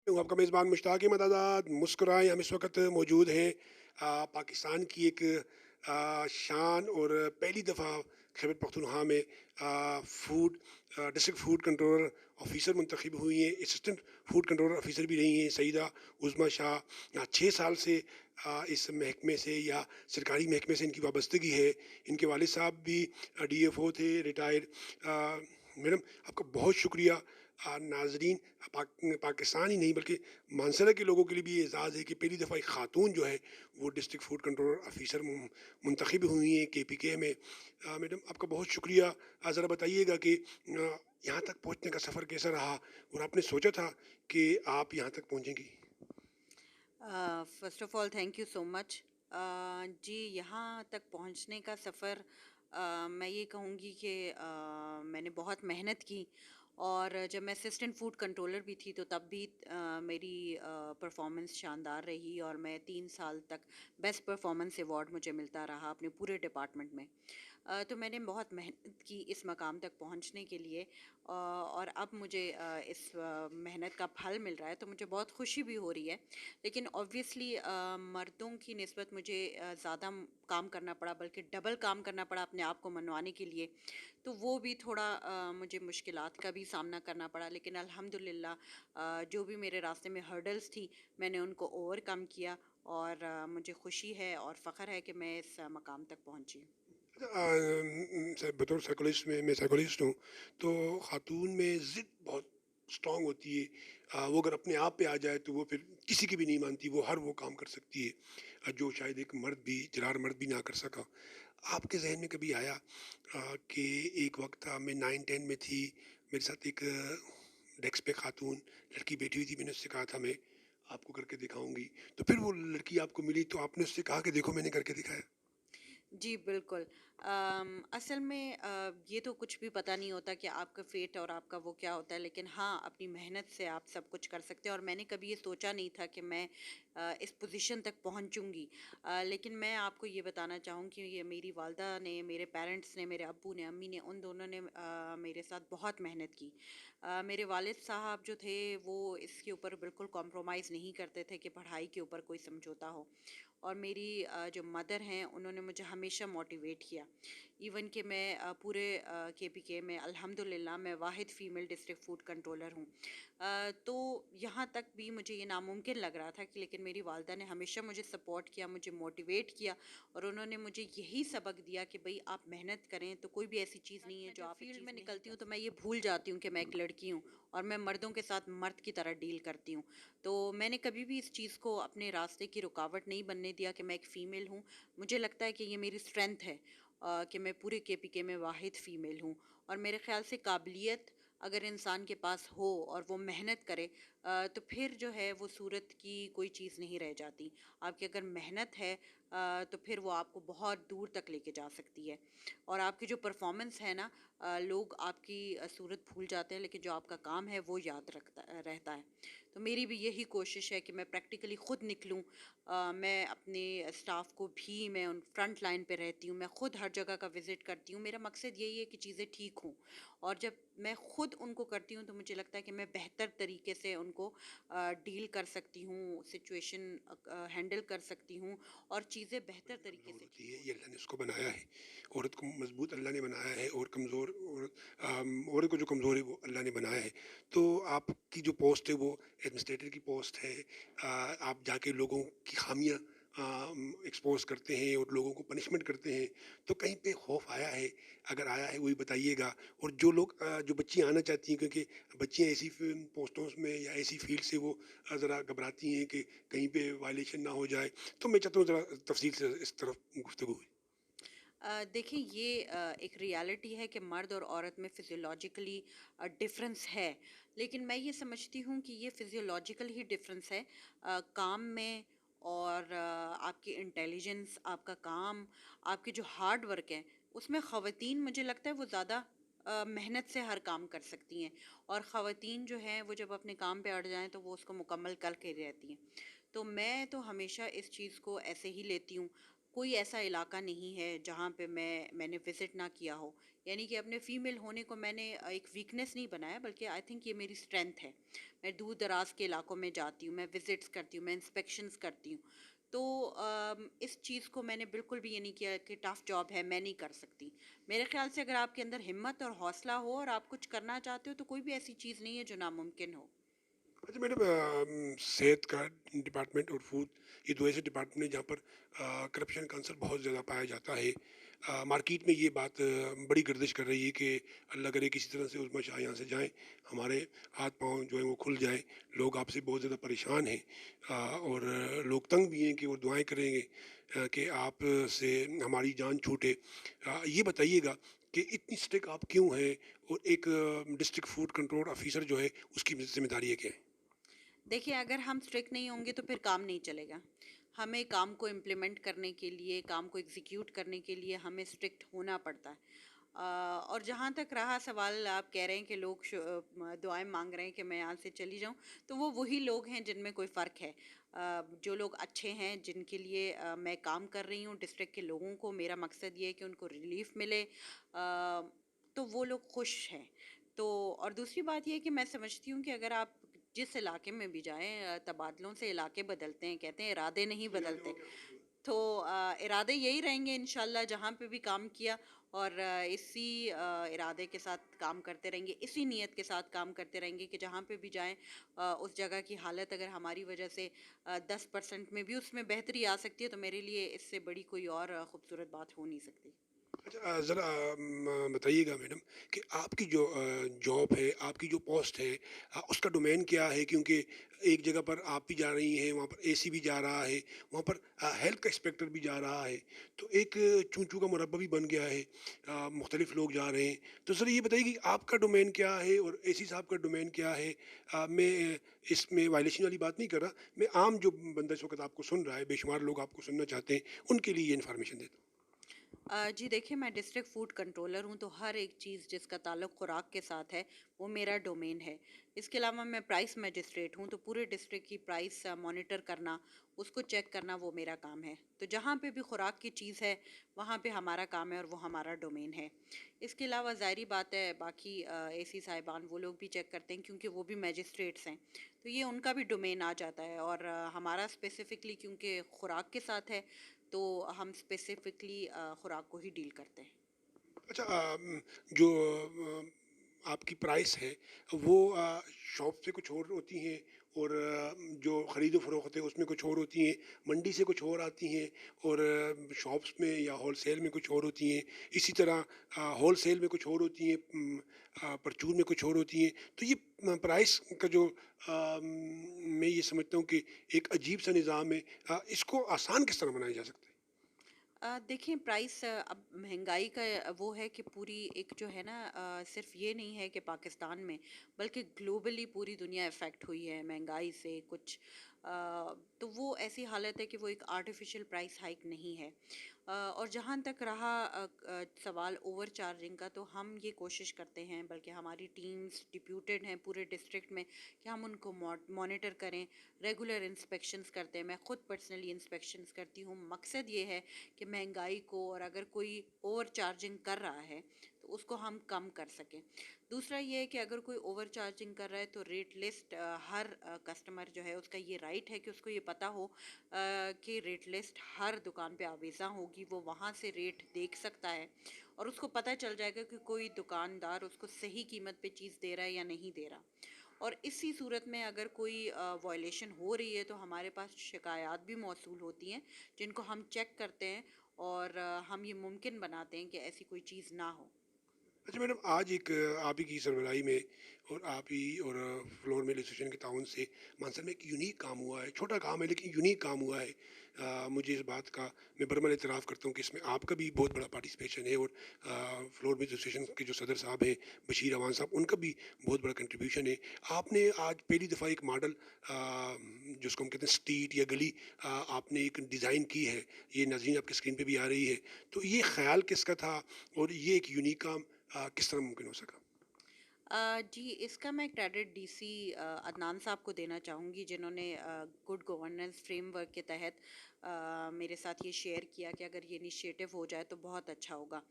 हूँ आपका मेज़बान मुश्ताक अहमद आज़ाद। मुस्कुराएँ, हम इस वक़्त मौजूद हैं पाकिस्तान की एक शान और पहली दफ़ा खैबर पख्तूनख्वा में डिस्ट्रिक्ट फूड कंट्रोलर ऑफ़िसर मुंतखब हुई हैं। असिस्टेंट फूड कंट्रोलर ऑफ़िसर भी रही हैं सईदा उज़मा शाह। 6 साल से इस महकमे से या सरकारी महकमे से इनकी वाबस्तगी है। इनके वालिद साहब भी डीएफओ थे रिटायर्ड। मैडम आपका बहुत शुक्रिया। नाज़रीन, पाकिस्तान ही नहीं बल्कि मानसरा के लोगों के लिए भी ये एज़ाज़ है कि पहली दफ़ा एक ख़ातून जो है वो डिस्ट्रिक्ट फूड कंट्रोलर ऑफ़िसर मुंतखब हुई हैं केपीके में। मैडम आपका बहुत शुक्रिया। ज़रा बताइएगा कि यहाँ तक पहुँचने का सफ़र कैसा रहा और आपने सोचा था कि आप यहाँ तक पहुँचेंगी? First of all thank you so much. जी, यहाँ तक पहुँचने का सफ़र मैं ये कहूँगी कि मैंने बहुत मेहनत की। और जब मैं असिस्टेंट फूड कंट्रोलर भी थी तो तब भी मेरी परफॉर्मेंस शानदार रही और मैं 3 साल तक बेस्ट परफॉर्मेंस अवार्ड मुझे मिलता रहा अपने पूरे डिपार्टमेंट में। तो मैंने बहुत मेहनत की इस मकाम तक पहुंचने के लिए। और अब मुझे इस मेहनत का फल मिल रहा है तो मुझे बहुत खुशी भी हो रही है। लेकिन ऑब्वियसली मर्दों की निस्बत मुझे ज़्यादा काम करना पड़ा, बल्कि डबल काम करना पड़ा अपने आप को मनवाने के लिए। तो वो भी थोड़ा मुझे मुश्किलात का भी सामना करना पड़ा, लेकिन अल्हम्दुलिल्लाह जो भी मेरे रास्ते में हर्डल्स थी मैंने उनको ओवरकम किया। और मुझे खुशी है और फ़ख्र है कि मैं इस मकाम तक पहुंची। बतौर साइकोलॉजिस्ट मैं साइकोलॉजिस्ट हूँ, तो ख़ातून में ज़िद बहुत स्ट्रॉन्ग होती है। वो अगर अपने आप पे आ जाए तो वो फिर किसी की भी नहीं मानती, वो हर वो काम कर सकती है जो शायद एक मर्द भी, जरार मर्द भी ना कर सका। आपके ज़हन में कभी आया कि एक वक़्त था मैं 9-10 में थी, मेरे साथ एक डेस्क पे ख़ातून लड़की बैठी हुई थी, मैंने उससे कहा था मैं आपको करके दिखाऊँगी। तो फिर वो लड़की आपको मिली तो आपने उससे कहा कि देखो मैंने करके दिखाया? जी, बिल्कुल। असल में ये तो कुछ भी पता नहीं होता कि आपका फ़ेट और आपका वो क्या होता है, लेकिन हाँ, अपनी मेहनत से आप सब कुछ कर सकते हैं। और मैंने कभी ये सोचा नहीं था कि मैं इस पोज़ीशन तक पहुँचूँगी। लेकिन मैं आपको ये बताना चाहूँ कि ये मेरी वालदा ने, मेरे पेरेंट्स ने, मेरे अब्बू ने, अम्मी ने, उन दोनों ने मेरे साथ बहुत मेहनत की। मेरे वालिद साहब जो थे, वो इसके ऊपर बिल्कुल कॉम्प्रोमाइज़ नहीं करते थे कि पढ़ाई के ऊपर कोई समझौता हो। और मेरी जो मदर हैं उन्होंने मुझे हमेशा मोटिवेट किया। इवन कि मैं पूरे केपीके में अल्हम्दुलिल्लाह मैं वाहिद फ़ीमेल डिस्ट्रिक्ट फूड कंट्रोलर हूँ। तो यहाँ तक भी मुझे ये नामुमकिन लग रहा था कि, लेकिन मेरी वालदा ने हमेशा मुझे सपोर्ट किया, मुझे मोटिवेट किया। और उन्होंने मुझे यही सबक दिया कि भई आप मेहनत करें तो कोई भी ऐसी चीज़ नहीं है जो आप फील्ड में निकलती हूँ तो मैं ये भूल जाती हूँ कि मैं एक लड़की हूँ और मैं मर्दों के साथ मर्द की तरह डील करती हूँ। तो मैंने कभी भी इस चीज़ को अपने रास्ते की रुकावट नहीं बनने दिया कि मैं एक फ़ीमेल हूँ। मुझे लगता है कि ये मेरी स्ट्रेंथ है कि मैं पूरे केपीके में वाहिद फ़ीमेल हूँ। और मेरे ख़्याल से काबिलियत अगर इंसान के पास हो और वो मेहनत करे तो फिर जो है वो सूरत की कोई चीज़ नहीं रह जाती। आपकी अगर मेहनत है तो फिर वो आपको बहुत दूर तक लेके जा सकती है। और आपकी जो परफॉर्मेंस है ना, लोग आपकी सूरत भूल जाते हैं, लेकिन जो आपका काम है वो याद रहता है। तो मेरी भी यही कोशिश है कि मैं प्रैक्टिकली ख़ुद निकलूँ। मैं अपने स्टाफ को भी, मैं उन फ्रंट लाइन पे रहती हूँ, मैं ख़ुद हर जगह का विज़िट करती हूँ। मेरा मकसद यही है कि चीज़ें ठीक हों। और जब मैं ख़ुद उनको करती हूँ तो मुझे लगता है कि मैं बेहतर तरीके से उनको डील कर सकती हूँ, सिचुएशन हैंडल कर सकती हूँ और चीज़ें बेहतर औरत तरीके कमज़ोर से होती ठीक है, हो ये अल्लाह ने सकती हैं। उसको बनाया है। औरत को मज़बूत अल्लाह ने बनाया है और कमज़ोर औरत को जो कमज़ोर है वो अल्लाह ने बनाया है। तो आपकी जो पोस्ट है वो एडमिनिस्ट्रेटर की पोस्ट है। आप जाके लोगों की ख़ामियाँ एक्सपोज़ करते हैं और लोगों को पनिशमेंट करते हैं। तो कहीं पे खौफ़ आया है? अगर आया है वही बताइएगा। और जो लोग जो बच्चियाँ आना चाहती हैं, क्योंकि बच्चियाँ ऐसी पोस्टों में या ऐसी फ़ील्ड से वो ज़रा घबराती हैं कि कहीं पे वायलेशन ना हो जाए। तो मैं चाहता हूँ ज़रा तफ़सील से इस तरफ गुफ्तगू हुई। देखिए ये एक रियलिटी है कि मर्द और औरत में फिजियोलॉजिकली डिफरेंस है। लेकिन मैं ये समझती हूँ कि ये फिजियोलॉजिकल ही डिफरेंस है काम में। और आपकी इंटेलिजेंस, आपका काम, आपकी जो हार्ड वर्क है, उसमें ख़वातीन मुझे लगता है वो ज़्यादा मेहनत से हर काम कर सकती हैं। और ख़वातीन जो हैं वो जब अपने काम पे अड़ जाएं तो वो उसको मुकम्मल करके रहती हैं। तो मैं तो हमेशा इस चीज़ को ऐसे ही लेती हूँ। کوئی ایسا علاقہ نہیں ہے جہاں پہ میں نے وزٹ نہ کیا ہو. یعنی کہ اپنے فیمیل ہونے کو میں نے ایک ویکنیس نہیں بنایا، بلکہ آئی تھنک یہ میری اسٹرینتھ ہے. میں دور دراز کے علاقوں میں جاتی ہوں، میں وزٹس کرتی ہوں، میں انسپیکشنز کرتی ہوں. تو اس چیز کو میں نے بالکل بھی یہ نہیں کیا کہ ٹف جاب ہے میں نہیں کر سکتی. میرے خیال سے اگر آپ کے اندر ہمت اور حوصلہ ہو اور آپ کچھ کرنا چاہتے ہو تو کوئی بھی ایسی چیز نہیں ہے جو ناممکن ہو. اچھا میڈم، صحت کا ڈپارٹمنٹ اور فوڈ، یہ دو ایسے ڈپارٹمنٹ ہیں جہاں پر کرپشن کا عنصر بہت زیادہ پایا جاتا ہے. مارکیٹ میں یہ بات بڑی گردش کر رہی ہے کہ اللہ کرے کسی طرح سے عظمیٰ شاہ یہاں سے جائیں، ہمارے ہاتھ پاؤں جو ہیں وہ کھل جائیں. لوگ آپ سے بہت زیادہ پریشان ہیں، اور لوگ تنگ بھی ہیں کہ وہ دعائیں کریں گے کہ آپ سے ہماری جان چھوٹے. یہ بتائیے گا کہ اتنی اسٹرک آپ کیوں ہیں، اور ایک ڈسٹرکٹ فوڈ کنٹرول آفیسر جو ہے اس کی ذمہ داری ہے کیا ہے؟ دیکھیے، اگر ہم اسٹرکٹ نہیں ہوں گے تو پھر کام نہیں چلے گا. ہمیں کام کو امپلیمنٹ کرنے کے لیے، کام کو ایگزیکیوٹ کرنے کے لیے ہمیں اسٹرکٹ ہونا پڑتا ہے. اور جہاں تک رہا سوال، آپ کہہ رہے ہیں کہ لوگ دعائیں مانگ رہے ہیں کہ میں یہاں سے چلی جاؤں، تو وہ وہی لوگ ہیں جن میں کوئی فرق ہے. جو لوگ اچھے ہیں، جن کے لیے میں کام کر رہی ہوں، ڈسٹرکٹ کے لوگوں کو میرا مقصد یہ ہے کہ ان کو ریلیف ملے، آ، تو وہ لوگ خوش ہیں. تو اور دوسری بات یہ ہے کہ میں سمجھتی ہوں کہ اگر آپ جس علاقے میں بھی جائیں، تبادلوں سے علاقے بدلتے ہیں، کہتے ہیں ارادے نہیں بدلتے. تو ارادے یہی رہیں گے انشاءاللہ جہاں پہ بھی کام کیا، اور اسی ارادے کے ساتھ کام کرتے رہیں گے، اسی نیت کے ساتھ کام کرتے رہیں گے کہ جہاں پہ بھی جائیں اس جگہ کی حالت اگر ہماری وجہ سے 10% میں بھی اس میں بہتری آ سکتی ہے تو میرے لیے اس سے بڑی کوئی اور خوبصورت بات ہو نہیں سکتی. اچھا، ذرا بتائیے گا میڈم کہ آپ کی جو جاب ہے، آپ کی جو پوسٹ ہے، اس کا ڈومین کیا ہے؟ کیونکہ ایک جگہ پر آپ بھی جا رہی ہیں، وہاں پر اے سی بھی جا رہا ہے، وہاں پر ہیلتھ کا انسپیکٹر بھی جا رہا ہے، تو ایک چونچو کا مربع بھی بن گیا ہے. مختلف لوگ جا رہے ہیں. تو سر یہ بتائیے کہ آپ کا ڈومین کیا ہے اور اے سی صاحب کا ڈومین کیا ہے؟ میں اس میں وائلیشن والی بات نہیں کر رہا، میں عام جو بندہ اس وقت آپ کو سن رہا ہے، بے شمار لوگ آپ کو سننا چاہتے ہیں، ان کے لیے یہ انفارمیشن دیتا ہوں. جی دیکھیں، میں ڈسٹرکٹ فوڈ کنٹرولر ہوں، تو ہر ایک چیز جس کا تعلق خوراک کے ساتھ ہے وہ میرا ڈومین ہے. اس کے علاوہ میں پرائس میجسٹریٹ ہوں، تو پورے ڈسٹرکٹ کی پرائس مانیٹر کرنا، اس کو چیک کرنا وہ میرا کام ہے. تو جہاں پہ بھی خوراک کی چیز ہے وہاں پہ ہمارا کام ہے اور وہ ہمارا ڈومین ہے. اس کے علاوہ ظاہری بات ہے باقی اے سی صاحبان وہ لوگ بھی چیک کرتے ہیں کیونکہ وہ بھی میجسٹریٹس ہیں، تو یہ ان کا بھی ڈومین آ جاتا ہے. اور ہمارا اسپیسیفکلی کیونکہ خوراک کے ساتھ ہے تو ہم اسپیسیفکلی خوراک کو ہی ڈیل کرتے ہیں. اچھا، جو آپ کی پرائس ہے وہ شاپ سے کچھ اور ہوتی ہیں، اور جو خرید و فروخت ہے اس میں کچھ اور ہوتی ہیں، منڈی سے کچھ اور آتی ہیں، اور شاپس میں یا ہول سیل میں کچھ اور ہوتی ہیں، اسی طرح ہول سیل میں کچھ اور ہوتی ہیں، پرچون میں کچھ اور ہوتی ہیں. تو یہ پرائس کا جو میں یہ سمجھتا ہوں کہ ایک عجیب سا نظام ہے، اس کو آسان کس طرح بنایا جا سکتا ہے؟ دیکھیں، پرائس اب مہنگائی کا وہ ہے کہ پوری ایک جو ہے نا، صرف یہ نہیں ہے کہ پاکستان میں بلکہ گلوبلی پوری دنیا افیکٹ ہوئی ہے مہنگائی سے کچھ. تو وہ ایسی حالت ہے کہ وہ ایک آرٹیفیشل پرائس ہائک نہیں ہے. اور جہاں تک رہا سوال اوور چارجنگ کا، تو ہم یہ کوشش کرتے ہیں، بلکہ ہماری ٹیمز ڈپیوٹیڈ ہیں پورے ڈسٹرکٹ میں، کہ ہم ان کو مانیٹر کریں. ریگولر انسپیکشنز کرتے ہیں، میں خود پرسنلی انسپیکشنز کرتی ہوں. مقصد یہ ہے کہ مہنگائی کو، اور اگر کوئی اوور چارجنگ کر رہا ہے تو اس کو ہم کم کر سکیں. دوسرا یہ ہے کہ اگر کوئی اوور چارجنگ کر رہا ہے تو ریٹ لسٹ، ہر کسٹمر جو ہے اس کا یہ رائٹ ہے کہ اس کو یہ پتہ ہو کہ ریٹ لسٹ ہر دکان پہ آویزاں ہوگی، وہ وہاں سے ریٹ دیکھ سکتا ہے اور اس کو پتہ چل جائے گا کہ کوئی دکاندار اس کو صحیح قیمت پہ چیز دے رہا ہے یا نہیں دے رہا. اور اسی صورت میں اگر کوئی وائلیشن ہو رہی ہے تو ہمارے پاس شکایات بھی موصول ہوتی ہیں جن کو ہم چیک کرتے ہیں، اور ہم یہ ممکن بناتے ہیں کہ ایسی کوئی چیز نہ ہو. اچھا میڈم، آج ایک آپ ہی کی سربراہی میں اور آپ ہی اور فلور میل ایسوسیشن کے تعاون سے مانسر میں ایک یونیک کام ہوا ہے. چھوٹا کام ہے لیکن یونیک کام ہوا ہے. مجھے اس بات کا میں برمن اعتراف کرتا ہوں کہ اس میں آپ کا بھی بہت بڑا پارٹیسپیشن ہے، اور فلور میل ایسوسیشن کے جو صدر صاحب ہیں بشیر امان صاحب، ان کا بھی بہت بڑا کنٹریبیوشن ہے. آپ نے آج پہلی دفعہ ایک ماڈل، جس کو ہم کہتے ہیں اسٹریٹ یا گلی، آپ نے ایک ڈیزائن کی ہے. یہ ناظرین آپ کے اسکرین پہ بھی آ رہی ہے. تو یہ خیال کس کا تھا، اور یہ ایک یونیک کام کس طرح ممکن ہو سکا؟ जी, इसका मैं क्रेडिट डीसी अदनान साहब को देना चाहूँगी, जिन्होंने गुड गवर्नेंस फ्रेमवर्क के तहत मेरे साथ ये शेयर किया कि अगर ये इनिशिएटिव हो जाए तो बहुत अच्छा होगा।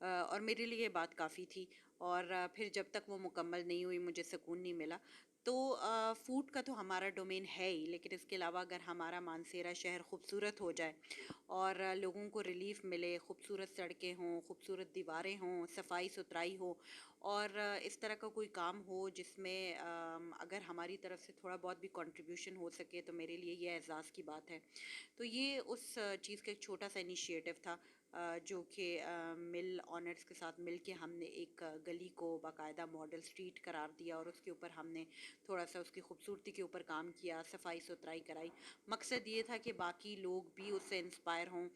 और मेरे लिए ये बात काफ़ी थी। और फिर जब तक वो मुकम्मल नहीं हुई मुझे सुकून नहीं मिला। तो फूड का तो हमारा डोमेन है ही, लेकिन इसके अलावा अगर हमारा मानसेरा शहर खूबसूरत हो जाए और लोगों को रिलीफ मिले, खूबसूरत सड़कें हों, खूबसूरत दीवारें हों, सफाई सुथराई हो, और इस तरह का कोई काम हो जिसमें अगर हमारी तरफ से थोड़ा बहुत भी कंट्रीब्यूशन हो सके, तो मेरे लिए ये एज़ाज़ की बात है। तो ये उस चीज़ का एक छोटा सा इनिशिएटिव था, जो कि मिल ऑनर्स के साथ मिल के हमने एक गली को बाकायदा मॉडल स्ट्रीट करार दिया, और उसके ऊपर हमने थोड़ा सा उसकी खूबसूरती के ऊपर काम किया, सफाई सुथराई कराई। मकसद ये था कि बाकी लोग भी उससे इंस्पायर हों,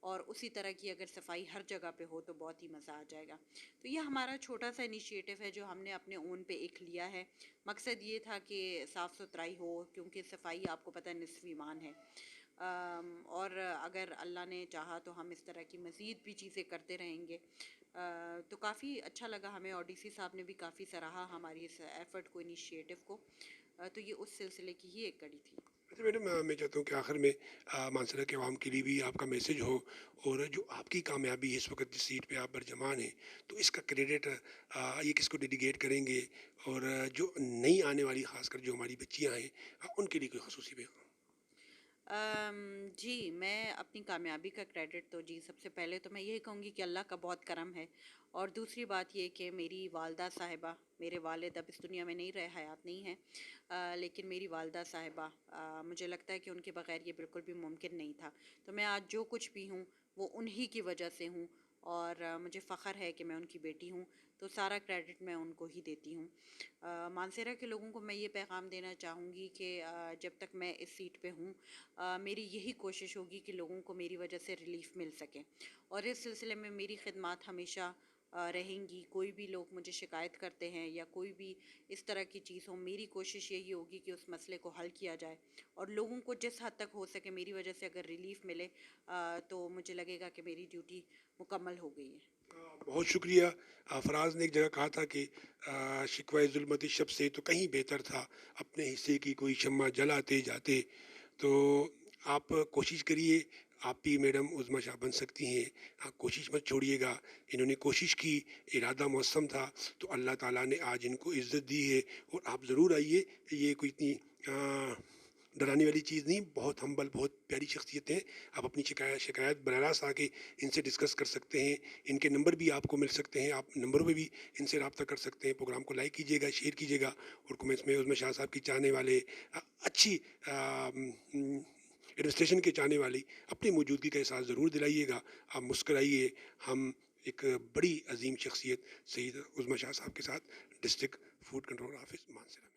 और उसी तरह की अगर सफाई हर जगह पे हो तो बहुत ही मज़ा आ जाएगा। तो ये हमारा छोटा सा इनिशिएटिव है जो हमने अपने ओन पे एक लिया है। मकसद ये था कि साफ़ सुथराई हो, क्योंकि सफाई आपको पता है निस्फ़ ईमान है। और अगर अल्लाह ने चाहा तो हम इस तरह की मज़ीद भी चीज़ें करते रहेंगे। तो काफ़ी अच्छा लगा हमें, और डीसी साहब ने भी काफ़ी सराहा हमारी इस एफ़र्ट को, इनिशिएटिव को। तो ये उस सिलसिले की ही एक कड़ी थी। अच्छा मैडम, मैं चाहता हूँ कि आखिर में मानसरा के आवाम के लिए भी आपका मैसेज हो, और जो आपकी कामयाबी है इस वक्त जिस सीट पे आप बरजमान हैं, तो इसका क्रेडिट ये किसको डेडिकेट करेंगे, और जो नई आने वाली खासकर जो हमारी बच्चियाँ हैं, उनके लिए कोई खसूसी पैगाम? जी, मैं अपनी कामयाबी का क्रेडिट तो जी सबसे पहले तो मैं यही कहूँगी कि अल्लाह का बहुत करम है। और दूसरी बात ये कि मेरी वालदा साहिबा, मेरे वालिद अब इस दुनिया में नहीं रहे, हयात नहीं हैं, लेकिन मेरी वालदा साहिबा, मुझे लगता है कि उनके बगैर ये बिल्कुल भी मुमकिन नहीं था। तो मैं आज जो कुछ भी हूँ वो उन्हीं की वजह से हूँ, और मुझे फ़ख्र है कि मैं उनकी बेटी हूँ। तो सारा क्रेडिट मैं उनको ही देती हूँ। मानसेरा के लोगों को मैं ये पैगाम देना चाहूँगी कि जब तक मैं इस सीट पे हूँ, मेरी यही कोशिश होगी कि लोगों को मेरी वजह से रिलीफ मिल सके, और इस सिलसिले में मेरी खिदमत हमेशा रहेंगी। कोई भी लोग मुझे शिकायत करते हैं या कोई भी इस तरह की चीज़ हो, मेरी कोशिश यही होगी कि उस मसले को हल किया जाए, और लोगों को जिस हद तक हो सके मेरी वजह से अगर रिलीफ मिले, तो मुझे लगेगा कि मेरी ड्यूटी मुकम्मल हो गई है। बहुत शुक्रिया। फराज ने एक जगह कहा था कि शिकवा जुल्मत शब से तो कहीं बेहतर था अपने हिस्से की कोई शम्मा जलाते जाते। तो आप कोशिश करिए, आप भी मैडम उज़्मा शाह बन सकती हैं। आप कोशिश मत छोड़िएगा। इन्होंने कोशिश की, इरादा मौसम था, तो अल्लाह ताला ने आज इनको इज़्ज़त दी है। और आप ज़रूर आइए, ये कोई इतनी डराने वाली चीज़ नहीं, बहुत हम्बल, बहुत प्यारी शख्सियत हैं। आप अपनी शिकायत बराह रास्त आके इनसे डिस्कस कर सकते हैं। इनके नंबर भी आपको मिल सकते हैं, आप नंबरों पे भी इनसे रब्ता कर सकते हैं। प्रोग्राम को लाइक कीजिएगा, शेयर कीजिएगा, और कमेंट्स में उज़्मा शाह साहब की चाहने वाले, अच्छी एडमिनिस्ट्रेशन के चाहने वाली अपनी मौजूदगी का एहसास ज़रूर दिलाइएगा। आप मुस्कराइए। हम एक बड़ी अजीम शख्सियत सईद उज़्मा शाह साहब के साथ डिस्ट्रिक्ट फूड कंट्रोल ऑफिस मानसरा।